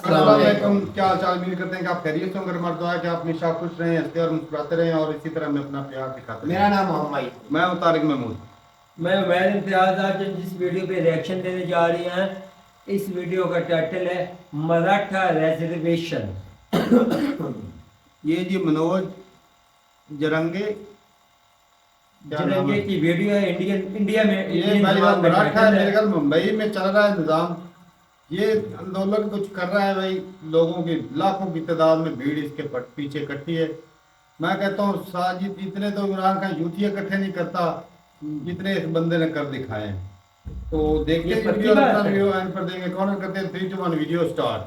अस्सलाम, क्या हाल चाल। उम्मीद करते हैं कि आप खैरियत से होंगे। हमारा दुआ है कि आप हमेशा खुश रहें, हंसते और मुस्कुराते रहें और इसी तरह हमें अपना प्यार दिखाते रहें। मेरा नाम मोहम्मद। मैं हूं तारिक महमूद। मैं उमैर इम्तियाज। आज जिस वीडियो पे रिएक्शन देने जा रही हैं, इस वीडियो का टाइटल है मराठा रिजर्वेशन। ये जी मनोज जरंगे, क्या नाम जरंगे है? की वीडियो है। इंडिया में ये इंडियन भाई जमात में मराठा है, टाइटल मेरे है। ख्याल मुंबई में चल रहा है निजाम। ये आंदोलन कुछ कर रहा है भाई, लोगों की लाखों की तादाद में भीड़ इसके पीछे इकट्ठी है। मैं कहता हूँ साजिद इतने तो इमरान खान यूथ ही इकट्ठे नहीं करता जितने इस बंदे ने कर दिखाए हैं। तो देखते ये हैं पक्की वीडियो, बात अपना है। वीडियो एंड पर देंगे। कौन करते हैं 3 2 1 वीडियो स्टार्ट।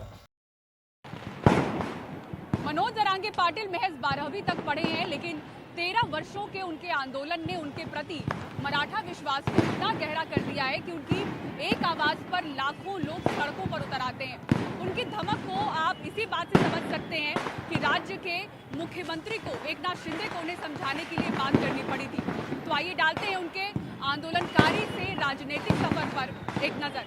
मनोज जरांगे पाटिल महज 12वीं तक पढ़े हैं, लेकिन 13 वर्षों के उनके आंदोलन ने उनके प्रति मराठा विश्वास को इतना गहरा कर दिया है कि उनकी एक आवाज पर लाखों लोग सड़कों पर उतर आते हैं। उनकी धमक को आप इसी बात से समझ सकते हैं कि राज्य के मुख्यमंत्री को एकनाथ शिंदे को उन्हें समझाने के लिए बात करनी पड़ी थी। तो आइए डालते हैं उनके आंदोलनकारी से राजनीतिक सफर पर एक नजर।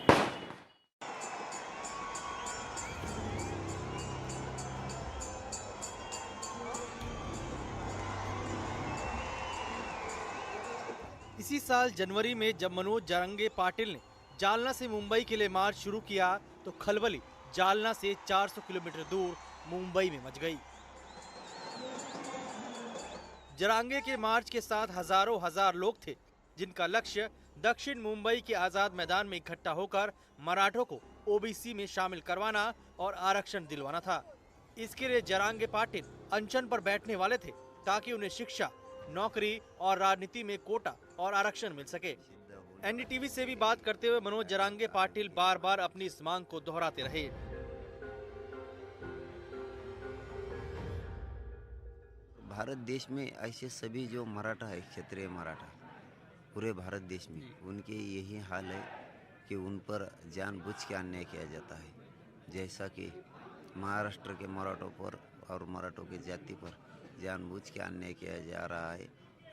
इसी साल जनवरी में जब मनोज जरंगे पाटिल ने जालना से मुंबई के लिए मार्च शुरू किया तो खलबली जालना से 400 किलोमीटर दूर मुंबई में मच गई। जरांगे के मार्च के साथ हजारों हजार लोग थे, जिनका लक्ष्य दक्षिण मुंबई के आजाद मैदान में इकट्ठा होकर मराठों को ओबीसी में शामिल करवाना और आरक्षण दिलवाना था। इसके लिए जरांगे पाटिल अनशन पर बैठने वाले थे ताकि उन्हें शिक्षा, नौकरी और राजनीति में कोटा और आरक्षण मिल सके। एनडीटीवी से भी बात करते हुए मनोज जरांगे पाटिल बार बार अपनी इस मांग को दोहराते रहे। भारत देश में ऐसे सभी जो मराठा है, क्षेत्रीय मराठा, पूरे भारत देश में उनके यही हाल है कि उन पर जानबूझ के अन्याय किया जाता है। जैसा कि महाराष्ट्र के मराठों पर और मराठों की जाति पर जानबूझ के अन्याय किया जा रहा है।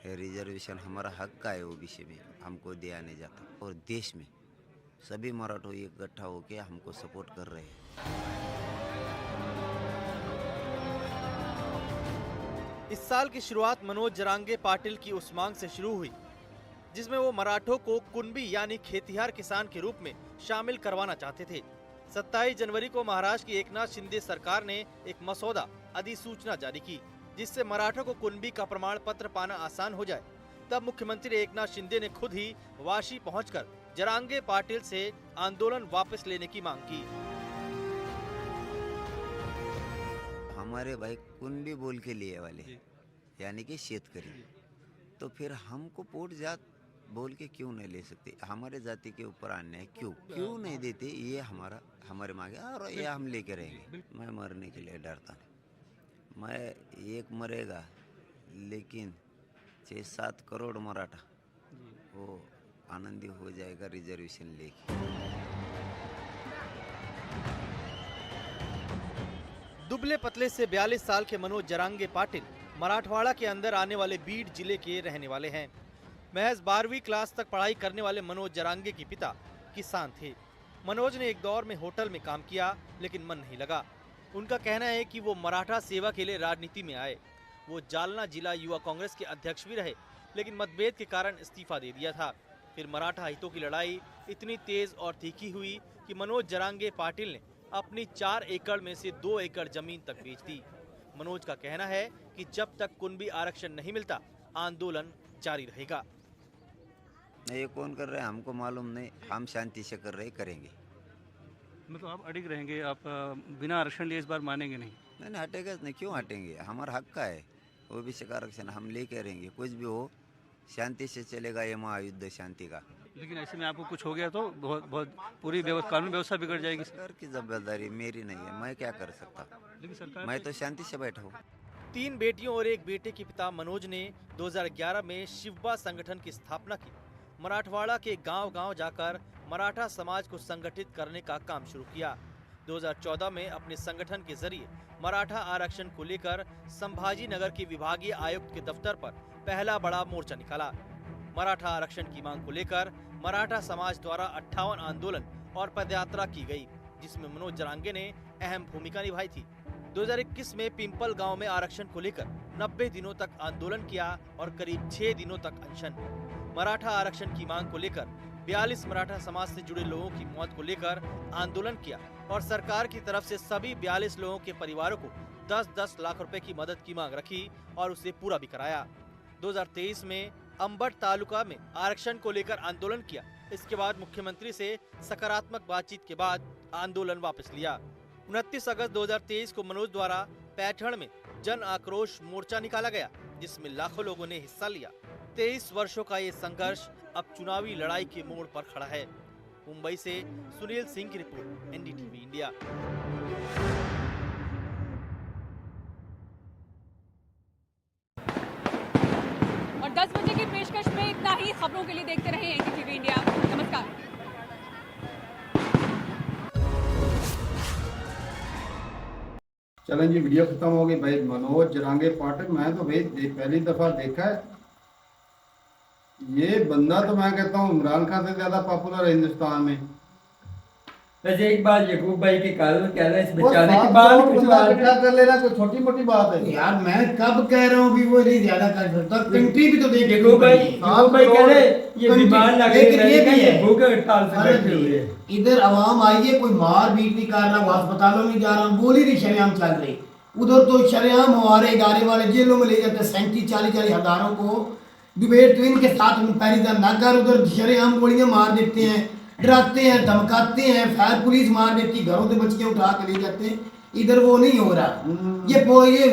रिजर्वेशन हमारा हक का है, ओबीसी में हमको दिया नहीं जाता। और देश में सभी मराठों इकट्ठा होकर हमको सपोर्ट कर रहे हैं। इस साल की शुरुआत मनोज जरांगे पाटिल की उस मांग से शुरू हुई जिसमें वो मराठों को कुनबी यानी खेतिहार किसान के रूप में शामिल करवाना चाहते थे। 27 जनवरी को महाराष्ट्र की एकनाथ शिंदे सरकार ने एक मसौदा अधिसूचना जारी की जिससे मराठों को कुनबी का प्रमाण पत्र पाना आसान हो जाए। तब मुख्यमंत्री एकनाथ शिंदे ने खुद ही वाशी पहुंचकर जरांगे पाटिल से आंदोलन वापस लेने की मांग की। हमारे भाई कुनबी बोल के लिए वाले यानी कि शेतकरी, तो फिर हमको पोट जात बोल के क्यों नहीं ले सकते? हमारे जाति के ऊपर अन्याय क्यों नहीं देते? ये हमारे मांगे और ये हम लेके रहेंगे। मैं मरने के लिए डरता नहीं। मैं एक मरेगा लेकिन 6-7 करोड़ मराठा वो आनंदी हो जाएगा रिजर्वेशन लेके। दुबले पतले से 42 साल के मनोज जरांगे पाटिल मराठवाड़ा के अंदर आने वाले बीड जिले के रहने वाले हैं। महज 12वीं क्लास तक पढ़ाई करने वाले मनोज जरांगे के पिता किसान थे। मनोज ने एक दौर में होटल में काम किया लेकिन मन नहीं लगा। उनका कहना है कि वो मराठा सेवा के लिए राजनीति में आए। वो जालना जिला युवा कांग्रेस के अध्यक्ष भी रहे लेकिन मतभेद के कारण इस्तीफा दे दिया था। फिर मराठा हितों की लड़ाई इतनी तेज और तीखी हुई कि मनोज जरांगे पाटिल ने अपनी 4 एकड़ में से 2 एकड़ जमीन तक बेच दी। मनोज का कहना है कि जब तक कुनबी आरक्षण नहीं मिलता आंदोलन जारी रहेगा। ये कौन कर रहे हैं हमको मालूम नहीं, हम शांति से कर रहे करेंगे। मतलब आप अडिग रहेंगे, आप बिना आरक्षण लिए इस बार मानेंगे नहीं? नहीं हटेगा नहीं, क्यों हटेंगे? हमारा हक का है ओबीसी का आरक्षण, हम लेके रहेंगे। कुछ भी हो शांति से चलेगा ये महायुद्ध शांति का। लेकिन ऐसे में आपको कुछ हो गया तो बहुत पूरी कानून व्यवस्था बिगड़ जाएगी। सरकार की जिम्मेदारी मेरी नहीं है, मैं क्या कर सकता? लेकिन सरकार मैं तो शांति से बैठा हूँ। 3 बेटियों और एक बेटे के पिता मनोज ने 2011 में शिवबा संगठन की स्थापना की। मराठवाड़ा के गांव-गांव जाकर मराठा समाज को संगठित करने का काम शुरू किया। 2014 में अपने संगठन के जरिए मराठा आरक्षण को लेकर संभाजी नगर के विभागीय आयुक्त के दफ्तर पर पहला बड़ा मोर्चा निकाला। मराठा आरक्षण की मांग को लेकर मराठा समाज द्वारा 58 आंदोलन और पदयात्रा की गई, जिसमें मनोज जरांगे ने अहम भूमिका निभाई थी। 2021 में पिंपल गांव में आरक्षण को लेकर 90 दिनों तक आंदोलन किया और करीब 6 दिनों तक अनशन। मराठा आरक्षण की मांग को लेकर 42 मराठा समाज से जुड़े लोगों की मौत को लेकर आंदोलन किया और सरकार की तरफ से सभी 42 लोगों के परिवारों को 10-10 लाख रुपए की मदद की मांग रखी और उसे पूरा भी कराया। 2023 में अंबट तालुका में आरक्षण को लेकर आंदोलन किया। इसके बाद मुख्यमंत्री से सकारात्मक बातचीत के बाद आंदोलन वापस लिया। 29 अगस्त 2023 को मनोज द्वारा पैठण में जन आक्रोश मोर्चा निकाला गया, जिसमें लाखों लोगों ने हिस्सा लिया। 23 वर्षों का ये संघर्ष अब चुनावी लड़ाई के मोड़ पर खड़ा है। मुंबई से सुनील सिंह की रिपोर्ट, एनडीटीवी इंडिया। और 10 बजे की पेशकश में इतना ही। खबरों के लिए देखते रहिए एनडीटीवी इंडिया। नमस्कार। चलें जी, वीडियो खत्म हो गई भाई। मनोज जरांगे पाठक, मैं तो भाई पहली दफा देखा है ये बंदा। तो मैं कहता हूँ इमरान खान से ज्यादा पॉपुलर है हिंदुस्तान में। वैसे एक बात यकूब भाई के कारण क्या है, इस वो बेचारे की सात बात करोड़ कुछ बंदा बात इकट्ठा कर लेना कोई छोटी मोटी बात है यार। मैं कब कह रहा हूँ भी वो नहीं ज्यादा कर सकता, कंट्री भी तो देख। यकूब भाई कह रहे ये बीमार लग लेकिन ये भी है भूख हड़ताल से भारत बैठे हुए हैं। में इधर आवाम आई है, कोई मार बीट नहीं कर रहा, वो अस्पतालों में जा रहा, गोली नहीं शरेआम चल रही। उधर तो शरेआम हमारे इदारे वाले जेलों में ले जाते 37-40 हजारों को डिबेट तो इनके साथ कंपैरिजन ना कर। उधर शरेआम गोलियां मार देते हैं, डराते हैं, धमकाते हैं, फायर पुलिस मार देती, घरों से बच्चे उठा के ले जाते हैं। इधर वो नहीं हो रहा। ये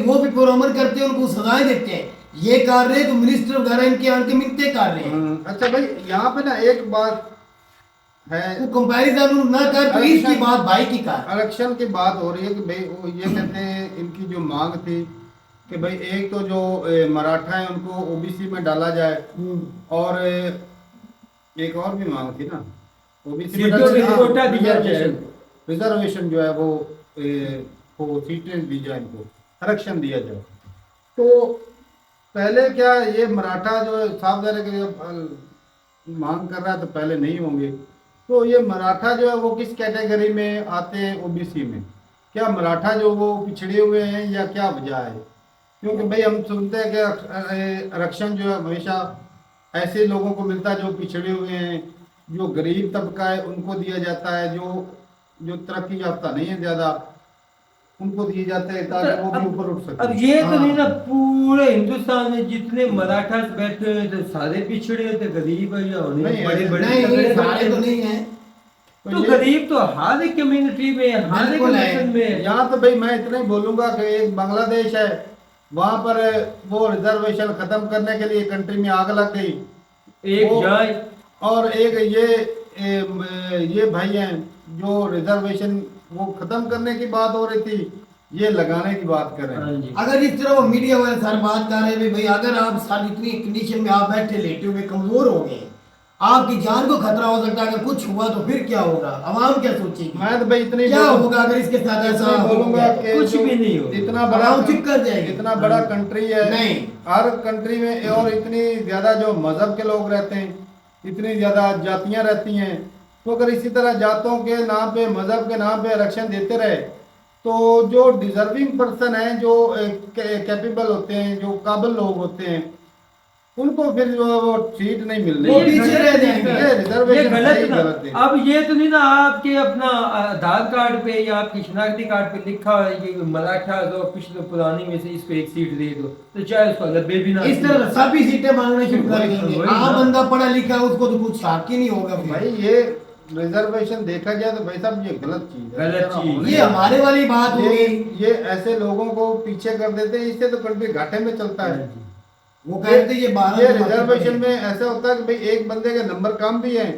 वो भी पुरअमन करते हैं, उनको सजाएं देते हैं। ये कर रहे तो मिनिस्टर वगैरह इनके आके मिन्नतें कर रहे हैं। अच्छा भाई, यहाँ पे ना एक बात है, वो कंपैरिजन ना कर तो इसकी बात भाई की कर। आरक्षण की बात हो रही है कि भाई वो ये कहते हैं इनकी जो मांग थी कि भाई एक तो जो मराठा है उनको ओबीसी में डाला जाए, और एक और भी मांग थी ना, ओबीसी में कोटा दिया जाए, रिजर्वेशन जो है वो सीटें दी जाए, इनको आरक्षण दिया जाए। तो पहले क्या ये मराठा जो साफ ज़ाहिर है कि मांग कर रहा है तो पहले नहीं होंगे। तो ये मराठा जो है वो किस कैटेगरी में आते हैं ओबीसी में? क्या मराठा जो वो पिछड़े हुए हैं या क्या वजह है? क्योंकि भाई हम सुनते हैं कि आरक्षण जो है हमेशा ऐसे लोगों को मिलता है जो पिछड़े हुए हैं, जो गरीब तबका है उनको दिया जाता है, जो तरक्की याफ्ता नहीं है ज़्यादा उनको दिए जाते हैं ताकि वो भी ऊपर उठ सके। अब ये तो नहीं ना, पूरे हिंदुस्तान में जितने मराठा बैठे हुए थे सारे पिछड़े थे, गरीब है या बड़े बड़े सारे तो नहीं है। तो गरीब तो हर एक कम्युनिटी में, हर एक नेशन में। यहाँ तो भाई मैं इतना ही बोलूंगा कि एक बांग्लादेश है, वहाँ पर वो रिजर्वेशन खत्म करने के लिए कंट्री में आग लग गई, एक जाए। और एक ये भाई हैं जो रिजर्वेशन वो खत्म करने की बात हो रही थी, ये लगाने की बात कर रहे हैं। अगर इस तरह वो मीडिया वाले सर बात कर रहे हैं भाई, अगर आप सारी इतनी कंडीशन में आप बैठे लेटे हुए कमजोर हो गए, आपकी जान को खतरा हो सकता है, अगर कुछ हुआ तो फिर क्या होगा? आवाम क्या सोचेगी? मैं तो भाई इतनी क्या होगा अगर इसके साथ ऐसा बोलूंगा कि कुछ भी नहीं होगा। इतना बड़ा चुप कर जाएगी। इतना बड़ा कंट्री है, नहीं हर कंट्री में, और इतनी ज्यादा जो मजहब के लोग रहते हैं, इतनी ज्यादा जातियां रहती हैं, तो अगर इसी तरह जातों के नाम पे, मजहब के नाम पे आरक्षण देते रहे तो जो डिजर्विंग पर्सन है, जो कैपेबल होते हैं, जो काबिल लोग होते हैं, उनको फिर जो वो सीट नहीं मिल रही, वो पीछे रह जाएंगे। रिजर्वेशन गलत है। अब ये तो नहीं ना आपके अपना आधार कार्ड पे या आपके शनाख्ती कार्ड पे लिखा है कि मराठा जो पिछले पुरानी में से इसको एक सीट दे दो, तो चाहे उसको लब्बे भी ना। इस तरह सभी सीटें मांगने शुरू कर देंगे। आम बंदा पढ़ा लिखा है उसको तो कुछ हक ही नहीं होगा। भाई ये रिजर्वेशन देखा गया तो भाई साहब ये गलत चीज है, गलत चीज। ये हमारे वाली बात होगी। ये ऐसे लोगों को पीछे कर देते हैं, इससे तो कंट्री घाटे में चलता है। वो कहते ये रिजर्वेशन में ऐसा होता है कि भाई एक बंदे के नंबर कम भी है,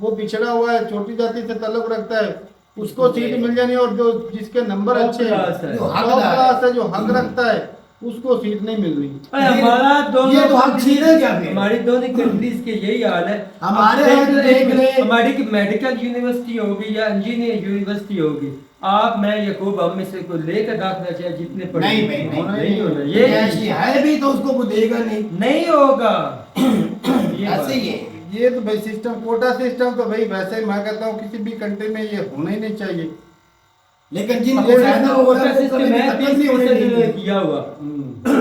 वो पिछड़ा हुआ है, छोटी जाति से ताल्लुक रखता है, उसको सीट मिल जानी, और जो जिसके नंबर अच्छे हैं, जो हक रखता है, उसको सीट नहीं मिल रही। हमारा दोनों ये तो हम छीने क्या फिर? हमारी दोनों कंट्रीज के यही हाल है। हमारे देख ले, हमारी की मेडिकल यूनिवर्सिटी होगी या इंजीनियर यूनिवर्सिटी होगी, आप मैं यकूब हम में से कोई लेकर दाखिला चाहिए जितने पढ़े नहीं भाई नहीं होना, ये ऐसी है भी तो उसको कोई देगा नहीं होगा। ऐसे ही है ये तो भाई सिस्टम, कोटा सिस्टम तो भाई वैसे मैं कहता हूँ किसी भी कंट्री में ये होना ही नहीं चाहिए। लेकिन जिन अब फायदा हो रहा है वो सिस्टम कभी है खत्म नहीं होने 30% देंगे। किया हुआ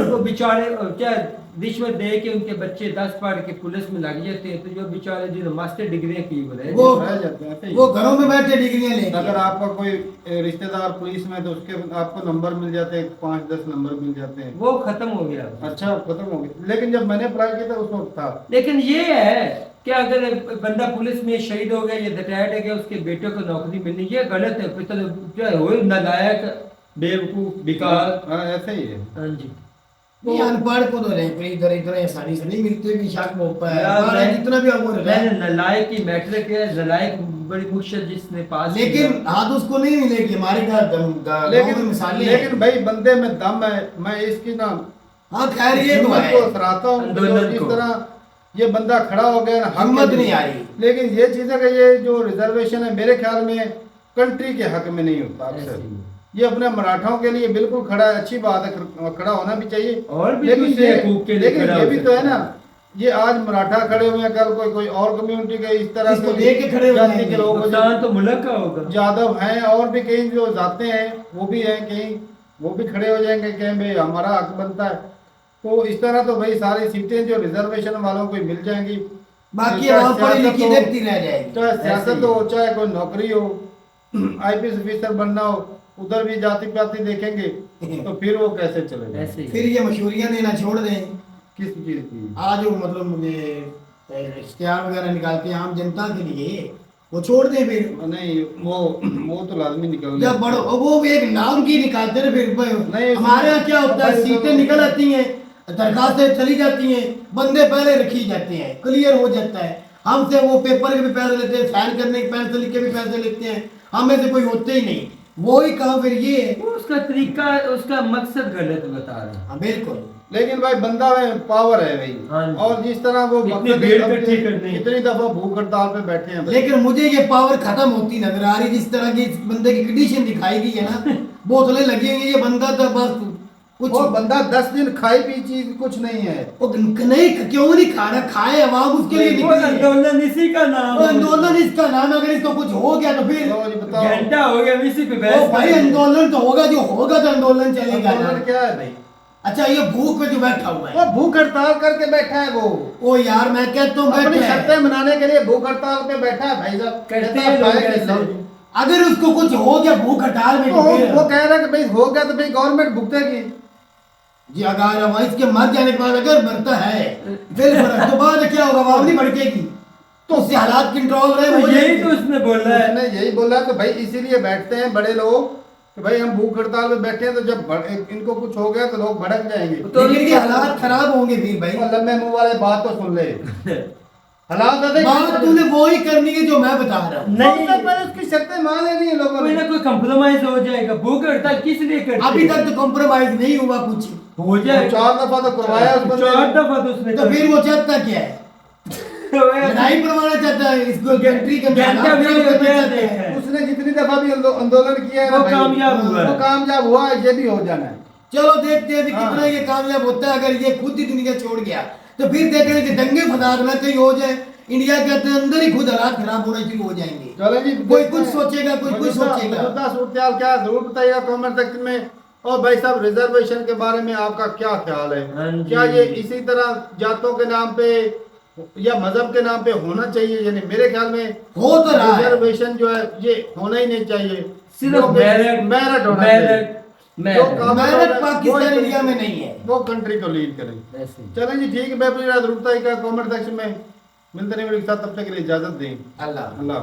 तो बेचारे क्या रिश्वत दे के उनके बच्चे 10 पढ़ के पुलिस में लग जाते हैं, तो जो बेचारे जिन्होंने मास्टर डिग्रियां की हुए हैं, वो रह जाते हैं ऐसे ही। वो घरों में बैठे डिग्रियां लेके। अगर आपका कोई रिश्तेदार पुलिस में, तो उसके आपको नंबर मिल जाते हैं, 5-10 नंबर मिल जाते हैं। वो खत्म हो गया। अच्छा, खत्म हो गया। लेकिन जब मैंने अप्लाई किया था उस वक्त था। लेकिन ये है कि अगर बंदा पुलिस में शहीद हो गया या रिटायर्ड हो गया, उसके बेटे को नौकरी मिलनी, ये गलत है। फिर तो क्या हो, नालायक, बेवकूफ, बेकार। हाँ, ऐसे ही है। हाँ जी। ये अनपढ़ को तो रैंक इधर इधर आसानी से नहीं मिलते, भी शक होता है यार, हमारा जितना भी आपको मैंने नालायक की मैट्रिक है, नालायक बड़ी मुश्किल जिसने पास लेकिन हाथ उसको नहीं मिलेगी। हमारे घर गाँव में मिसालें हैं। लेकिन भाई बंदे में दम है। मैं इसकी ना हाँ खैर ये तो हिम्मत है, को सराहता हूँ। आंदोलन जिस को। तरह ये बंदा खड़ा हो गया ना, हक हिम्मत के नहीं लिए। आ रही। लेकिन ये चीज है कि ये जो रिजर्वेशन है, मेरे ख्याल में कंट्री के हक में नहीं होता ऐसे अक्सर। ही। ये अपने मराठाओं के लिए बिल्कुल खड़ा है, अच्छी बात है, खड़ा होना भी चाहिए। और भी लेकिन दूसरे ये हकूक के लिए लेकिन खड़ा ये हो भी तो है सकता ना, ये आज मराठा खड़े हुए हैं, कल कोई और कम्युनिटी के इस तरह इसको देख के खड़े हो जाति जाएंगे। के लोग नुकसान तो मुल्क का होगा। यादव हैं, और भी कई जो जाते हैं वो भी हैं, कहीं वो भी खड़े हो जाएंगे कि भाई हमारा हक बनता है। तो इस तरह तो भाई सारी सीटें जो रिजर्वेशन वालों को मिल जाएंगी। बाकी चाहे आवाम पढ़ी सियासत लिखी हो, देखती रह जाएगी। चाहे ऐसे सियासत ही। हो, चाहे कोई नौकरी हो, आईपीएस ऑफिसर बनना हो, उधर भी जाति पाति देखेंगे, तो फिर वो कैसे चलेगा? ऐसे ही। फिर ये मशहूरियां देना छोड़ दें। किस चीज की? आज वो मतलब मुझे इश्तिहार वगैरह निकालते हैं आम जनता के लिए, वो छोड़ दें फिर। नहीं, वो तो लाजमी निकल जब बड़ो वो भी एक नाम की निकालते हैं फिर नहीं, हमारे यहाँ क्या होता है, भाई, सीटें निकल आती हैं, दरखास्तें चली जाती हैं, बंदे पहले रखी जाते हैं, क्लियर हो जाता है। हमसे वो पेपर के भी पैसे लेते हैं, साइन करने के पैसे लिख के भी पैसे लेते हैं, हमें से कोई होते ही नहीं। वो ही कहा फिर ये है। वो उसका तरीका, उसका मकसद गलत बता रहे हैं। हाँ बिल्कुल। लेकिन भाई बंदा में पावर है भाई। हाँ जी। और जिस तरह वो इतनी मकसद भीड़ अब इकट्ठी करनी। कितनी दफा भूख हड़ताल पे बैठे हैं भाई। लेकिन मुझे ये पावर खत्म होती नजर आ रही, जिस तरह की इस बंदे की कंडीशन दिखाई गई है ना, बोतलें लगी हुई, ये बंदा तो बस कुछ वो बंदा 10 दिन खाई पी चीज कुछ नहीं है। वो नहीं, क्यों नहीं खा रहा, खाए अवाम उसके लिए वो निकली है। आंदोलन इसी का नाम वो है। आंदोलन इसका नाम है, अगर इसको कुछ हो गया तो फिर लो जी बताओ, घंटा हो गया इसी पे ओ बहस भाई कर रहे हैं। आंदोलन तो होगा, जो होगा तो आंदोलन चलेगा ना। आंदोलन क्या है भाई? अच्छा ये भूख पे जो बैठा हुआ वो है, भूख हड़ताल करके बैठा है। वो ओ यार मैं कहता हूँ अपनी बैठा है। शर्तें मनाने के लिए भूख हड़ताल पे बैठा है भाई साहब। करते कहता हैं लोग है कि ऐसे। लो- अगर उसको कुछ हो गया भूख हड़ताल में वो तो फिर- वो कह रहा है कि भाई हो गया तो भाई गवर्नमेंट भुगतेगी। जी अगर अब इसके मर जाने के बाद अगर मरता है फिर फर्क तो बाद क्या होगा, आवाम नहीं भड़केगी, तो उससे हालात कंट्रोल रहे तो हो यही जाएंगे। तो उसने बोला है। उसने यही बोला कि भाई इसीलिए बैठते हैं बड़े लोग कि भाई हम भूख हड़ताल में बैठे हैं, तो जब इनको कुछ हो गया तो लोग भड़क जाएंगे। तो लेकिन ये हालात खराब होंगे फिर भाई। और लंबे मुंह वाले बात तो सुन ले। हालात ऐसे- बात तूने वो ही करनी है जो मैं बता रहा हूँ। नहीं, सबसे पहले उसकी शर्तें मान लेनी है लोगों कोई ने। ना कोई कंप्रोमाइज हो जाएगा। भूख हड़ताल किस लिए करते अभी तक तो कॉम्प्रोमाइज नहीं हुआ कुछ, हो जाए। 4 दफा तो करवाया उस बंदे ने। 4 दफा तो उसने तो फिर वो चाहता क्या है, लड़ाई करवाना चाहता है, इसको कंट्री के अंदर घंटा हालात भी खराब हो करना गया चाहता है। देखा है। उसने जितनी दफा भी आंदोलन किया है ना वो भाई, कामयाब हुआ है। वो कामयाब हुआ है, ये भी हो जाना है। चलो देखते हैं अभी हाँ। कितना ये कामयाब होता है। अगर ये खुद ही दुनिया छोड़ गया तो फिर देख रहे कि दंगे फसाद में कहीं हो जाए, इंडिया के अंदर ही खुद हालात खराब होने शुरू हो जाएंगे। चलो जी, कोई देखते कुछ हैं। सोचेगा, कोई कुछ सोचेगा। मौजूदा सूरत-ए-हाल क्या है, जरूर बताइएगा कमेंट सेक्शन में। और भाई साहब रिजर्वेशन के बारे में आपका क्या ख्याल हाँ है? जी। क्या ये इसी तरह जातों के नाम पे या मजहब के नाम पे होना चाहिए? यानी मेरे ख्याल में हो तो रहा है। रिजर्वेशन जो है ये होना ही नहीं चाहिए। सिर्फ क्योंकि मेरिट मेरिट होना चाहिए। जो काम- मेरिट वो पाकिस्तान इंडिया में नहीं है। वो कंट्री को लीड करें। ऐसे ही। चलें जी, ठीक है। मैं अपनी रात रुकता ही का कमेंट सेक्शन में मिलते नहीं, मेरे साथ तब तक के लिए इजाजत दें। अल्लाह अल्लाह।